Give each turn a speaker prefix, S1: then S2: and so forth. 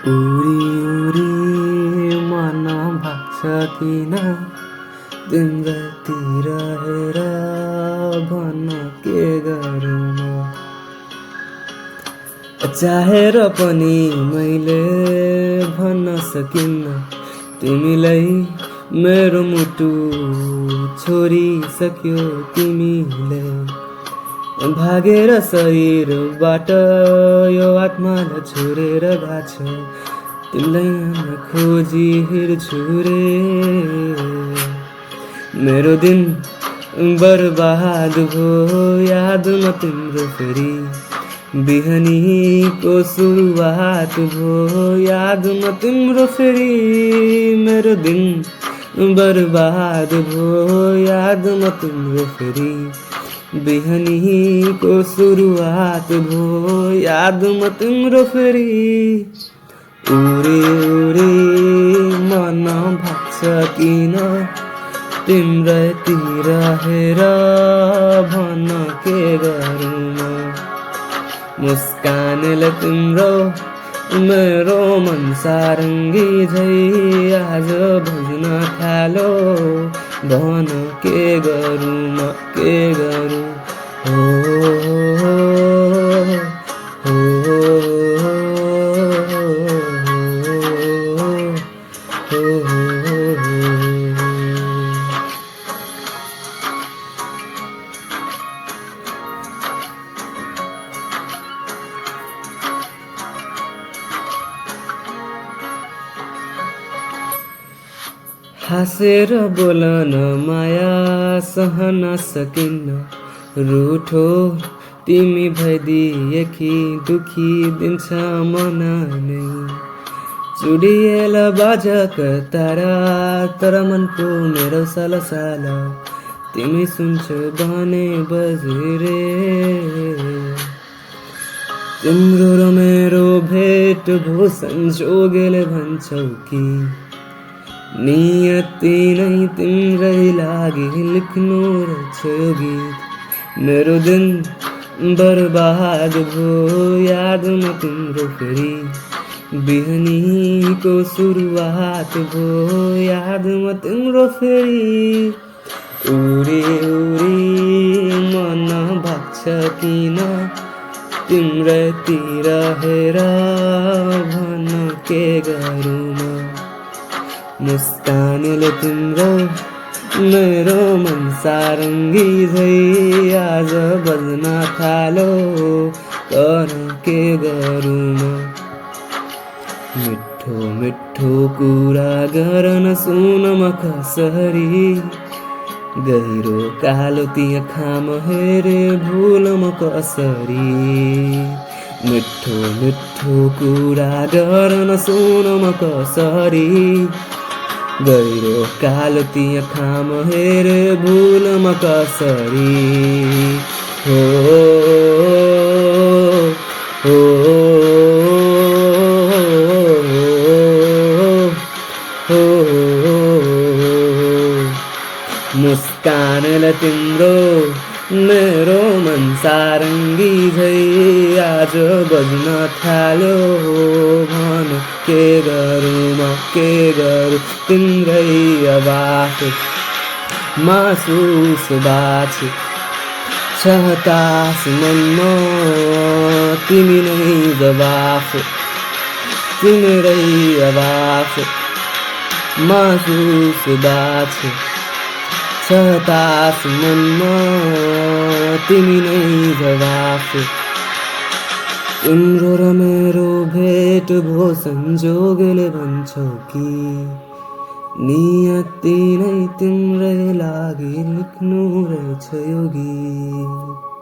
S1: उरी उरी मन भाग्छ किन तिम्रोतिर हेर भन के गरौँ म चाहेर पनि मैले भन्न सकिन्न तिमीलाई मेरो मुटु छोडिसक्यो तिमीले भागेर शरीरबाट यो आत्मालाई छोडेर गएको छ तिमीलाई यहाँ खोजी हिँड्छु रे मेरो दिन बर्बाद भयो यादमा तिम्रो फेरि बिहानीको सुरुवात भयो यादमा तिम्रो फेरि मेरो दिन बर्बाद भयो यादमा तिम्रो फेरि बिहानीको सुरुवात भयो यादमा तिम्रो फेरि उरी उरी मन भाग्छ किन तिम्रोतिर हेर भन के गरौँ म मुस्कानले तिम्रो मेरो मन सारङ्गी झै आज भुल्न थालो भन के गरौँ म के गरौँ हो हाँसेर बोलन माया सहन सकिन्न रुठो तिमी भइदिएकी दुखी दिन्छ मन नै चुडिएला बाजक तारा तर मनको मेरो साला तिमी सुन्छौ भने बजिरे तिम्रो र मेरो भेट भो संजोगले भन्छौ कि नियति नै तिम्रै लागि लेख्नु रहेछ यो गीत मेरो दिन बर्बाद भयो यादमा तिम्रो फेरि बिहानीको सुरुवात भयो यादमा तिम्रो फेरि उरी उरी मन भाग्छ किन तिम्रोतिर हेर भन के गरौँ म मुस्कानले तिम्रो मेरो मन सारङ्गी झै आज बज्न थालो तर के गरौँ म मिठो मिठो कुरा गर्न सुन म कसरी गहिरो कालो ती आँखामा हेरे भुल म कसरी मिठो मिठो कुरा गर्न सुन म कसरी गहिरो कालो ती आँखामा हेरे भुल म कसरी हो हो मुस्कानले तिम्रो मेरो मन सारङ्गी झै आज बज्न थाल्यो भन के गरौँ म के गरौँ तिम्रै आवाज महसुस बाछे छ हतास मनमा तिमी नै जवाफ तिम्रै आवाज महसुस बाछे छ हतास मनमा तिमी नै जवाफ तिम्रो र मेरो भेट भो संजोगले भन्छौ कि नियति नै तिम्रै लागि लेख्नु रहेछ यो गीत।